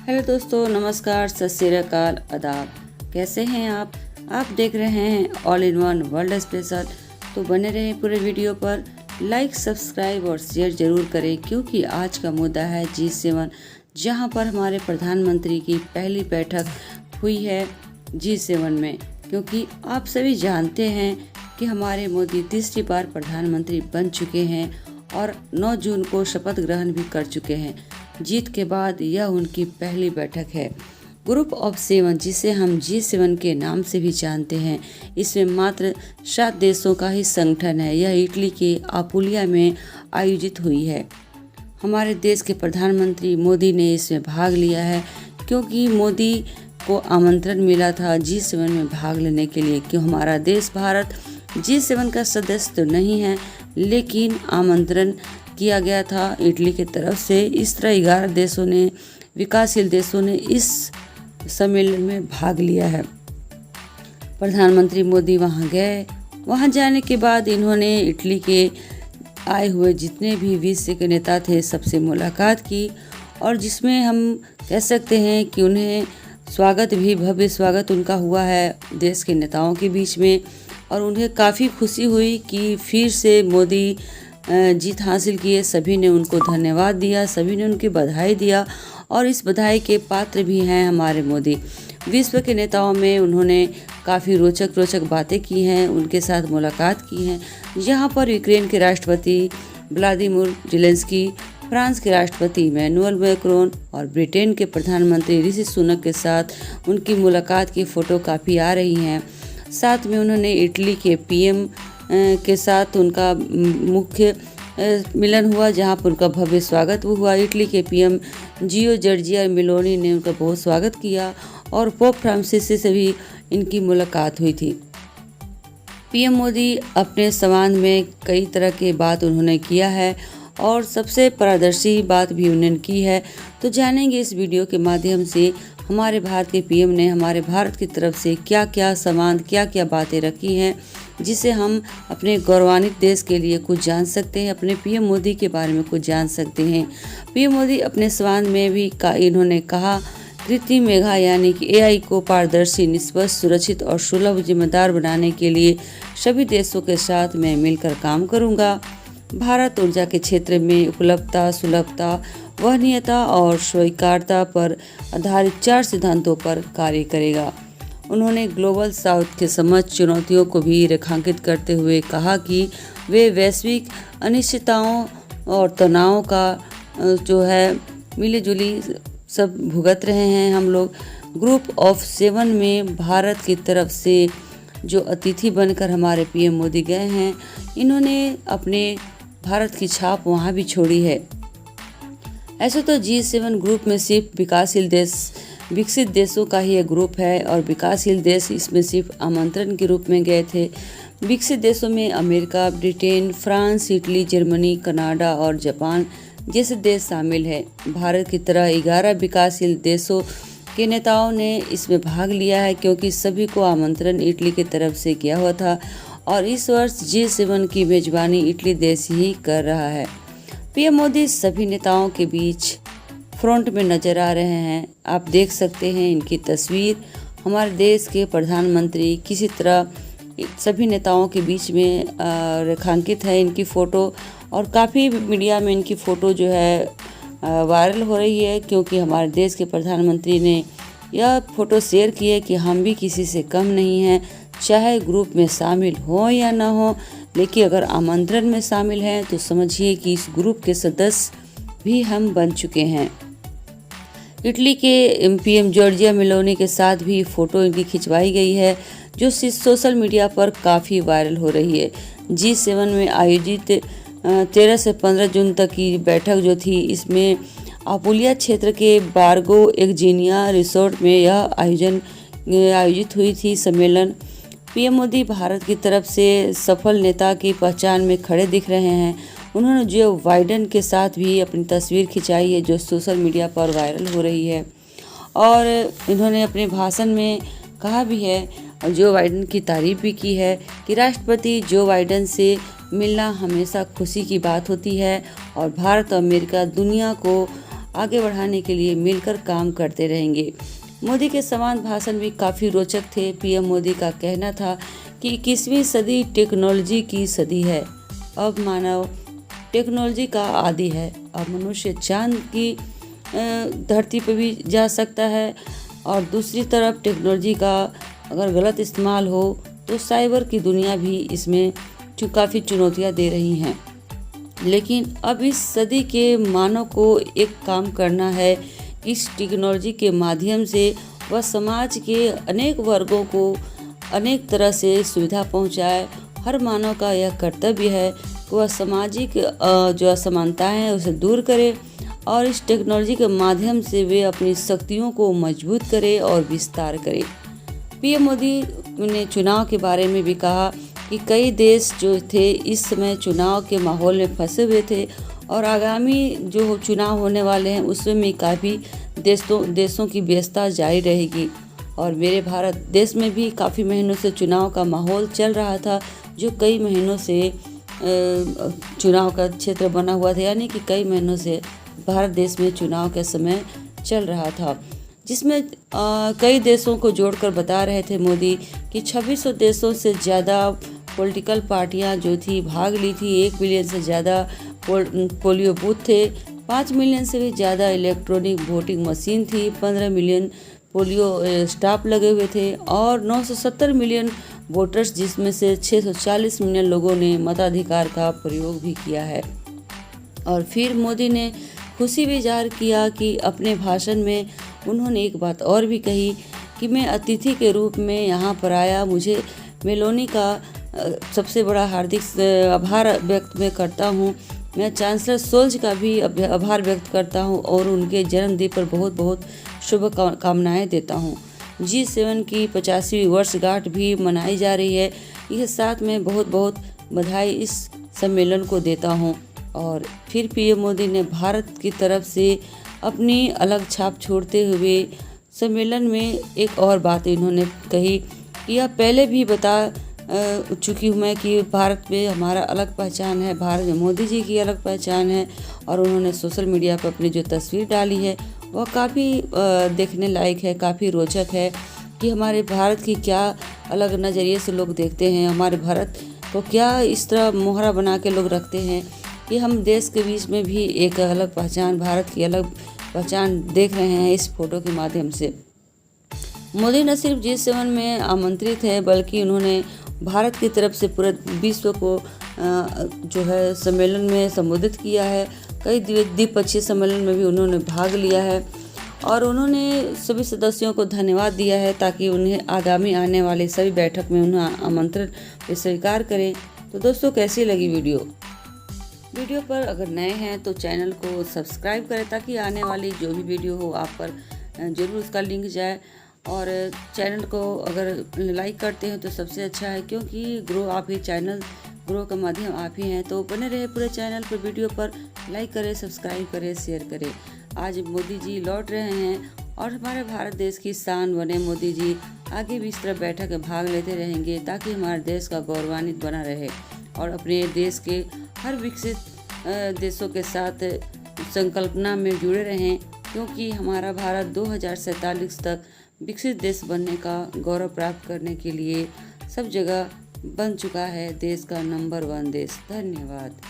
Hello दोस्तों, नमस्कार, सत श्री अकाल, आदाब। कैसे हैं आप? देख रहे हैं all in one world special. तो बने रहें पूरे वीडियो पर। लाइक, सब्सक्राइब और शेयर जरूर करें, क्योंकि आज का मुद्दा है G7, जहां पर हमारे प्रधानमंत्री की पहली बैठक हुई है G7 में। क्योंकि आप सभी जानते हैं कि हमारे मोदी तीसरी बार प्रधानमंत्री बन चुके हैं और 9 जून को शपथ ग्रहण भी कर चुके हैं। जीत के बाद यह उनकी पहली बैठक है। ग्रुप ऑफ 7, जिसे हम G7 के नाम से भी जानते हैं, इसमें मात्र 7 देशों का ही संगठन है। यह इटली के अपुलिया में आयोजित हुई है। हमारे देश के प्रधानमंत्री मोदी ने इसमें भाग लिया है, क्योंकि मोदी को आमंत्रण मिला था G7 में भाग लेने के लिए। क्यों हमारा देश भारत G7 का सदस्य तो नहीं है, लेकिन आमंत्रण किया गया था इटली की तरफ से। इस तरह 11 देशों ने, विकासशील देशों ने इस सम्मेलन में भाग लिया है। प्रधानमंत्री मोदी वहां गए। वहां जाने के बाद इन्होंने इटली के आए हुए जितने भी विश्व के नेता थे, सबसे मुलाकात की, और जिसमें हम कह सकते हैं कि उन्हें स्वागत भी, भव्य स्वागत उनका हुआ है देश के नेताओं के बीच में। और उन्हें काफ़ी खुशी हुई कि फिर से मोदी जीत हासिल किए। सभी ने उनको धन्यवाद दिया, सभी ने उनकी बधाई दिया, और इस बधाई के पात्र भी हैं हमारे मोदी। विश्व के नेताओं में उन्होंने काफ़ी रोचक बातें की हैं, उनके साथ मुलाकात की हैं, जहां पर यूक्रेन के राष्ट्रपति व्लादिमीर ज़ेलेंस्की, फ्रांस के राष्ट्रपति इमैनुअल मैक्रोन और ब्रिटेन के प्रधानमंत्री ऋषि सुनक के साथ उनकी मुलाकात की फ़ोटो काफ़ी आ रही हैं। साथ में उन्होंने इटली के पीएम के साथ उनका मुख्य मिलन हुआ, जहां पर उनका भव्य स्वागत हुआ। इटली के पीएम जॉर्जिया मेलोनी ने उनका बहुत स्वागत किया, और पोप फ्रांसिस से भी इनकी मुलाकात हुई थी। पीएम मोदी अपने संवाद में कई तरह के बात उन्होंने किया है, और सबसे पारदर्शी बात भी उन्होंने की है। तो जानेंगे इस वीडियो के माध्यम से हमारे भारत के पीएम ने हमारे भारत की तरफ से क्या क्या संवाद, क्या क्या बातें रखी हैं, जिसे हम अपने गौरवान्वित देश के लिए कुछ जान सकते हैं, अपने पीएम मोदी के बारे में कुछ जान सकते हैं। पीएम मोदी अपने संवाद में भी इन्होंने कहा, कृत्रिम मेघा यानी कि AI को पारदर्शी, निष्पक्ष, सुरक्षित और सुलभ जिम्मेदार बनाने के लिए सभी देशों के साथ मैं मिलकर काम करूंगा। भारत ऊर्जा के क्षेत्र में उपलब्धता, सुलभता, वहनीयता और स्वीकार्यता पर आधारित 4 सिद्धांतों पर कार्य करेगा। उन्होंने ग्लोबल साउथ के समक्ष चुनौतियों को भी रेखांकित करते हुए कहा कि वे वैश्विक अनिश्चितताओं और तनावों का जो है मिलीजुली सब भुगत रहे हैं हम लोग। ग्रुप ऑफ 7 में भारत की तरफ से जो अतिथि बनकर हमारे पीएम मोदी गए हैं, इन्होंने अपने भारत की छाप वहाँ भी छोड़ी है। ऐसे तो G7 ग्रुप में सिर्फ विकसित देशों का ही एक ग्रुप है, और विकासशील देश इसमें सिर्फ आमंत्रण के रूप में गए थे। विकसित देशों में America, Britain, France, Italy, Germany, Canada और जापान जैसे देश शामिल है। भारत की तरह 11 विकासशील देशों के नेताओं ने इसमें भाग लिया है, क्योंकि सभी को आमंत्रण इटली की तरफ से किया हुआ था, और इस वर्ष G7 की मेजबानी इटली देश ही कर रहा है। पीएम मोदी सभी नेताओं के बीच फ्रंट में नजर आ रहे हैं। आप देख सकते हैं इनकी तस्वीर। हमारे देश के प्रधानमंत्री किसी तरह सभी नेताओं के बीच में रेखांकित है इनकी फ़ोटो, और काफ़ी मीडिया में इनकी फ़ोटो जो है वायरल हो रही है, क्योंकि हमारे देश के प्रधानमंत्री ने यह फ़ोटो शेयर की है कि हम भी किसी से कम नहीं हैं, चाहे ग्रुप में शामिल हो या ना हो, लेकिन अगर आमंत्रण में शामिल हैं तो समझिए कि इस ग्रुप के सदस्य भी हम बन चुके हैं। इटली के पीएम जॉर्जिया मेलोनी के साथ भी फ़ोटो इनकी खिंचवाई गई है, जो सोशल मीडिया पर काफ़ी वायरल हो रही है। G7 में आयोजित 13 से 15 जून तक की बैठक जो थी, इसमें अपुलिया क्षेत्र के बार्गो एक्जिनिया रिसोर्ट में यह आयोजित हुई थी सम्मेलन। पीएम मोदी भारत की तरफ से सफल नेता की पहचान में खड़े दिख रहे हैं। उन्होंने जो बाइडेन के साथ भी अपनी तस्वीर खिंचाई है, जो सोशल मीडिया पर वायरल हो रही है, और इन्होंने अपने भाषण में कहा भी है, और जो बाइडेन की तारीफ भी की है कि राष्ट्रपति जो बाइडेन से मिलना हमेशा खुशी की बात होती है, और भारत और अमेरिका दुनिया को आगे बढ़ाने के लिए मिलकर काम करते रहेंगे। मोदी के समान भाषण भी काफ़ी रोचक थे। पीएम मोदी का कहना था कि 21वीं सदी टेक्नोलॉजी की सदी है। अब मानव टेक्नोलॉजी का आदी है। अब मनुष्य चांद की धरती पर भी जा सकता है, और दूसरी तरफ टेक्नोलॉजी का अगर गलत इस्तेमाल हो तो साइबर की दुनिया भी इसमें काफ़ी चुनौतियां दे रही हैं। लेकिन अब इस सदी के मानव को एक काम करना है। इस टेक्नोलॉजी के माध्यम से वह समाज के अनेक वर्गों को अनेक तरह से सुविधा पहुंचाए। हर मानव का यह कर्तव्य है कि वह सामाजिक जो असमानताएं हैं उसे दूर करे, और इस टेक्नोलॉजी के माध्यम से वे अपनी शक्तियों को मजबूत करे और विस्तार करे। पीएम मोदी ने चुनाव के बारे में भी कहा कि कई देश जो थे इस समय चुनाव के माहौल में फंसे हुए थे, और आगामी जो चुनाव होने वाले हैं उसमें भी काफ़ी देशों की व्यस्तता जारी रहेगी। और मेरे भारत देश में भी काफ़ी महीनों से चुनाव का माहौल चल रहा था, जो कई महीनों से चुनाव का क्षेत्र बना हुआ था, यानी कि कई महीनों से भारत देश में चुनाव का समय चल रहा था, जिसमें कई देशों को जोड़कर बता रहे थे मोदी कि 2600 देशों से ज़्यादा पॉलिटिकल पार्टियां जो थी भाग ली थी। 1 मिलियन से ज़्यादा पोलियो बूथ थे, 5 मिलियन से भी ज़्यादा इलेक्ट्रॉनिक वोटिंग मशीन थी, 15 मिलियन पोलियो स्टाफ लगे हुए थे, और 970 मिलियन वोटर्स, जिसमें से 640 मिलियन लोगों ने मताधिकार का प्रयोग भी किया है। और फिर मोदी ने खुशी भी जाहिर किया कि अपने भाषण में उन्होंने एक बात और भी कही कि मैं अतिथि के रूप में यहाँ पर आया। मुझे मेलोनी का सबसे बड़ा हार्दिक आभार व्यक्त मैं करता हूँ। मैं चांसलर शोल्ज का भी आभार व्यक्त करता हूँ और उनके जन्मदिन पर बहुत बहुत शुभकामनाएं देता हूँ। G7 की 50वीं वर्षगांठ भी मनाई जा रही है। यह साथ में बहुत बहुत बधाई इस सम्मेलन को देता हूँ। और फिर पीएम मोदी ने भारत की तरफ से अपनी अलग छाप छोड़ते हुए सम्मेलन में एक और बात इन्होंने कही कि यह पहले भी बता चुकी हूँ मैं कि भारत में हमारा अलग पहचान है, भारत में मोदी जी की अलग पहचान है। और उन्होंने सोशल मीडिया पर अपनी जो तस्वीर डाली है वह काफ़ी देखने लायक है, काफ़ी रोचक है कि हमारे भारत की क्या अलग नज़रिए से लोग देखते हैं, हमारे भारत को क्या इस तरह मोहरा बना के लोग रखते हैं कि हम देश के बीच में भी एक अलग पहचान, भारत की अलग पहचान देख रहे हैं इस फोटो के माध्यम से। मोदी न सिर्फ G7 में आमंत्रित है, बल्कि उन्होंने भारत की तरफ से पूरे विश्व को जो है सम्मेलन में संबोधित किया है। कई द्विपक्षीय सम्मेलन में भी उन्होंने भाग लिया है, और उन्होंने सभी सदस्यों को धन्यवाद दिया है ताकि उन्हें आगामी आने वाले सभी बैठक में उन्हें आमंत्रण स्वीकार करें। तो दोस्तों, कैसी लगी वीडियो पर अगर नए हैं तो चैनल को सब्सक्राइब करें ताकि आने वाली जो भी वीडियो हो आप पर ज़रूर उसका लिंक जाए। और चैनल को अगर लाइक करते हैं तो सबसे अच्छा है, क्योंकि ग्रो आप ही, चैनल ग्रो का माध्यम आप ही हैं। तो बने रहे पूरे चैनल पर, वीडियो पर लाइक करें, सब्सक्राइब करें, शेयर करें। आज मोदी जी लौट रहे हैं और हमारे भारत देश की शान बने मोदी जी। आगे भी इस तरह बैठक में भाग लेते रहेंगे ताकि हमारे देश का गौरवान्वित बना रहे, और अपने देश के हर विकसित देशों के साथ संकल्पना में जुड़े रहें, क्योंकि हमारा भारत 2047 तक विकसित देश बनने का गौरव प्राप्त करने के लिए सब जगह बन चुका है, देश का नंबर 1 देश। धन्यवाद।